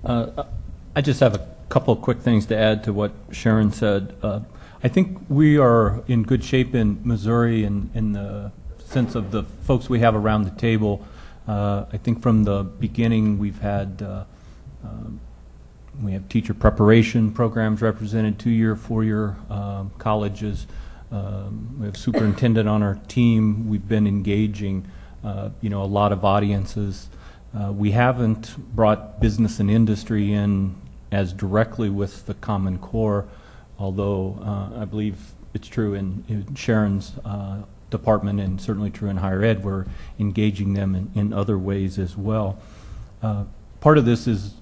I just have a couple of quick things to add to what Sharon said. I think we are in good shape in Missouri in the sense of the folks we have around the table. I think from the beginning we have teacher preparation programs represented, 2-year, 4-year colleges. We have superintendent on our team. We've been engaging a lot of audiences. We haven't brought business and industry in as directly with the Common Core, although I believe it's true in Sharon's department and certainly true in higher ed. We're engaging them in other ways as well. Part of this is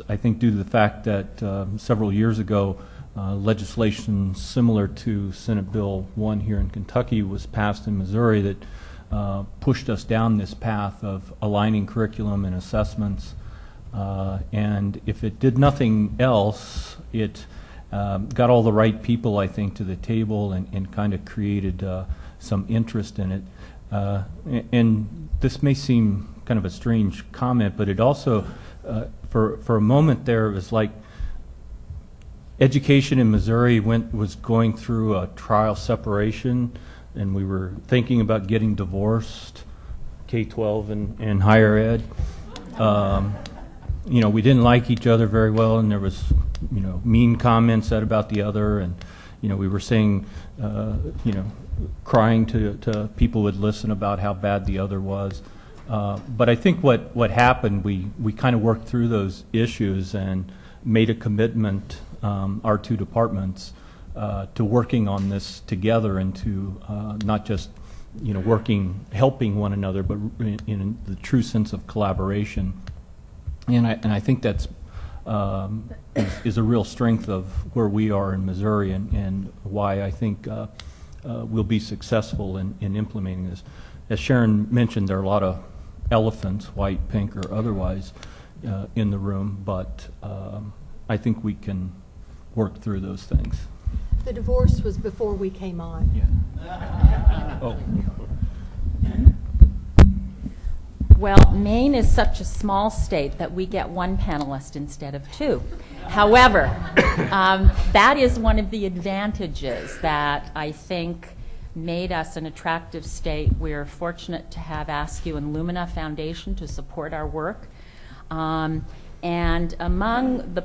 I think due to the fact that several years ago legislation similar to Senate Bill 1 here in Kentucky was passed in Missouri that pushed us down this path of aligning curriculum and assessments. And if it did nothing else, it got all the right people, I think, to the table and kind of created some interest in it. And this may seem kind of a strange comment, but it also, for a moment there, it was like education in Missouri was going through a trial separation, and we were thinking about getting divorced, K-12 and higher ed. We didn't like each other very well, and there was, mean comments said about the other, and, we were saying, crying to people who would listen about how bad the other was. But I think what happened, we kind of worked through those issues and made a commitment, our two departments, to working on this together and to not just helping one another, but in the true sense of collaboration. And I think that's is a real strength of where we are in Missouri and why I think we'll be successful in implementing this. As Sharon mentioned, there are a lot of elephants, white, pink, or otherwise, in the room, but I think we can work through those things. The divorce was before we came on. Yeah. Oh. Well, Maine is such a small state that we get one panelist instead of two. However, that is one of the advantages that I think made us an attractive state. We're fortunate to have Askew and Lumina Foundation to support our work. And among the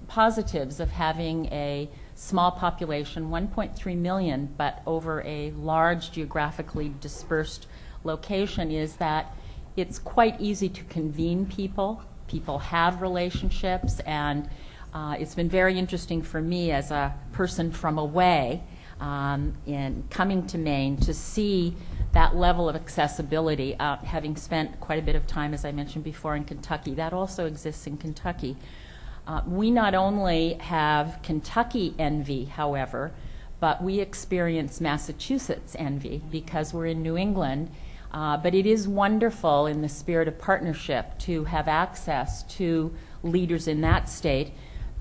positives of having a small population, 1.3 million, but over a large geographically dispersed location, is that it's quite easy to convene people. People have relationships, and it's been very interesting for me as a person from away in coming to Maine to see that level of accessibility, having spent quite a bit of time, as I mentioned before, in Kentucky. That also exists in Kentucky. We not only have Kentucky envy, however, but we experience Massachusetts envy because we're in New England. But it is wonderful in the spirit of partnership to have access to leaders in that state,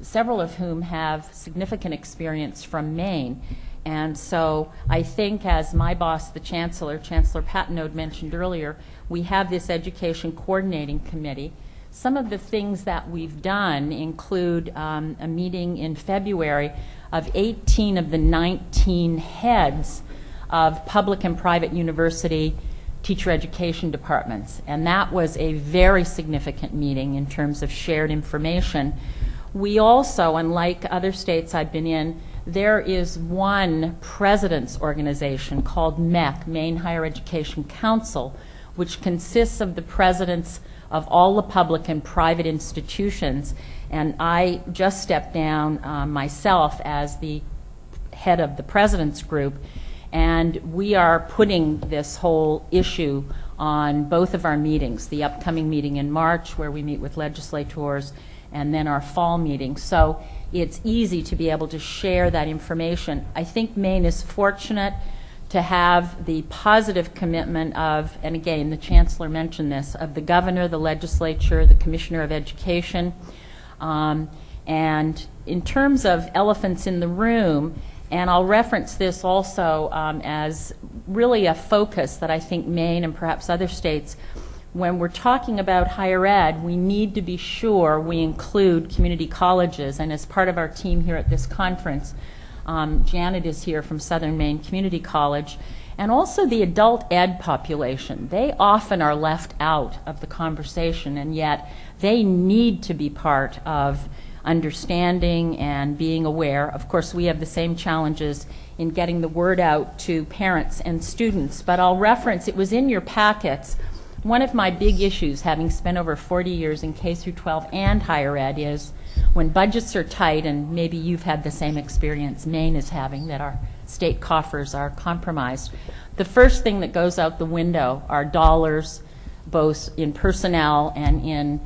several of whom have significant experience from Maine. And so I think, as my boss, the Chancellor Patenaude, mentioned earlier, we have this education coordinating committee. Some of the things that we've done include a meeting in February of 18 of the 19 heads of public and private university teacher education departments, and that was a very significant meeting in terms of shared information. We also, unlike other states I've been in, there is one president's organization called MEC, Maine Higher Education Council, which consists of the presidents of all the public and private institutions, and I just stepped down myself as the head of the president's group. And we are putting this whole issue on both of our meetings, the upcoming meeting in March where we meet with legislators, and then our fall meeting. So it's easy to be able to share that information. I think Maine is fortunate to have the positive commitment of, and again, the Chancellor mentioned this, of the governor, the legislature, the Commissioner of Education. And in terms of elephants in the room, and I'll reference this also as really a focus that I think Maine and perhaps other states when we're talking about higher ed, we need to be sure we include community colleges. And as part of our team here at this conference, Janet is here from Southern Maine Community College, and also the adult ed population. They often are left out of the conversation, and yet they need to be part of understanding and being aware. Of course, we have the same challenges in getting the word out to parents and students, but I'll reference, it was in your packets, one of my big issues, having spent over 40 years in K through 12 and higher ed, is when budgets are tight, and maybe you've had the same experience Maine is having, that our state coffers are compromised. The first thing that goes out the window are dollars, both in personnel and in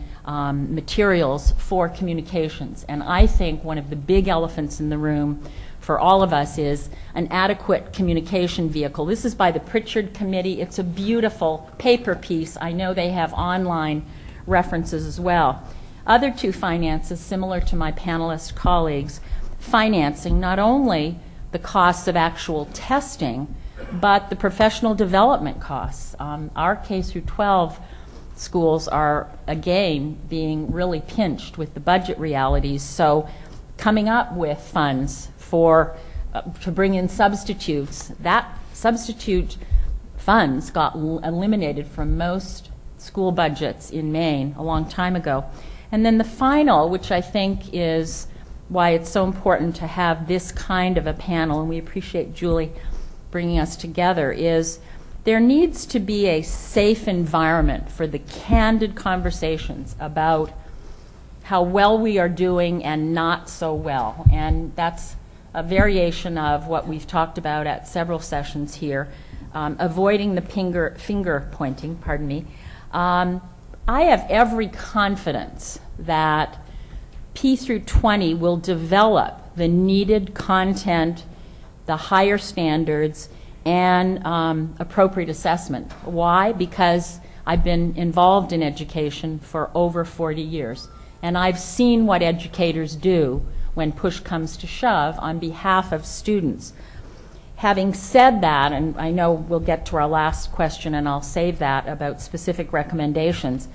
materials for communications. And I think one of the big elephants in the room for all of us is an adequate communication vehicle. This is by the Pritchard Committee. It's a beautiful paper piece. I know they have online references as well. Other two finances, similar to my panelist colleagues, financing not only the costs of actual testing, but the professional development costs. Our K through 12 schools are, again, being really pinched with the budget realities. So coming up with funds for to bring in substitutes, that substitute funds got eliminated from most school budgets in Maine a long time ago. And then the final, which I think is why it's so important to have this kind of a panel, and we appreciate Julie bringing us together, is there needs to be a safe environment for the candid conversations about how well we are doing and not so well. And that's a variation of what we've talked about at several sessions here, avoiding the finger pointing, pardon me. I have every confidence that P through 20 will develop the needed content, the higher standards, and appropriate assessment. Why? Because I've been involved in education for over 40 years, and I've seen what educators do when push comes to shove on behalf of students. Having said that, and I know we'll get to our last question and I'll save that about specific recommendations,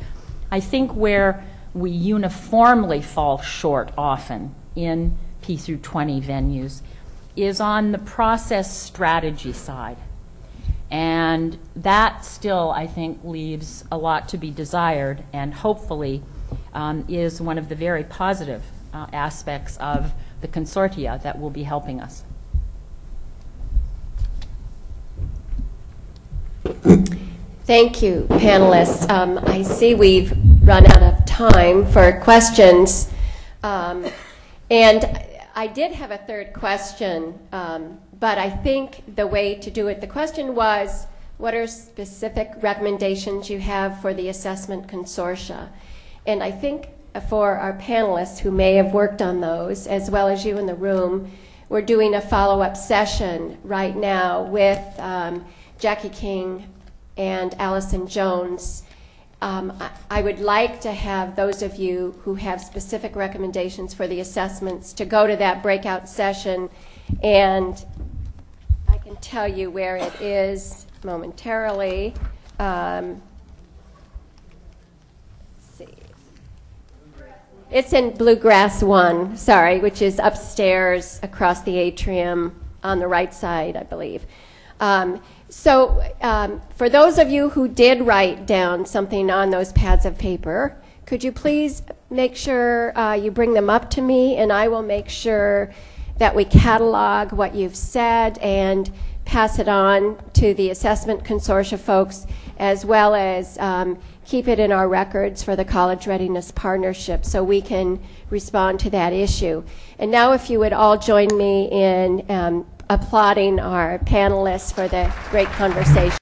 I think where we uniformly fall short often in P through 20 venues is on the process strategy side. And that still, I think, leaves a lot to be desired, and hopefully is one of the very positive aspects of the consortia that will be helping us. Thank you, panelists. I see we've run out of time for questions. And I did have a third question, but I think the way to do it, the question was, what are specific recommendations you have for the assessment consortia? And I think for our panelists who may have worked on those, as well as you in the room, we're doing a follow-up session right now with Jackie King and Allison Jones. I would like to have those of you who have specific recommendations for the assessments to go to that breakout session, and I can tell you where it is momentarily. Let's see. It's in Bluegrass 1, sorry, which is upstairs across the atrium on the right side, I believe. So for those of you who did write down something on those pads of paper, could you please make sure you bring them up to me, and I will make sure that we catalog what you've said and pass it on to the assessment consortia folks, as well as keep it in our records for the College Readiness Partnership so we can respond to that issue. And now if you would all join me in applauding our panelists for the great conversation.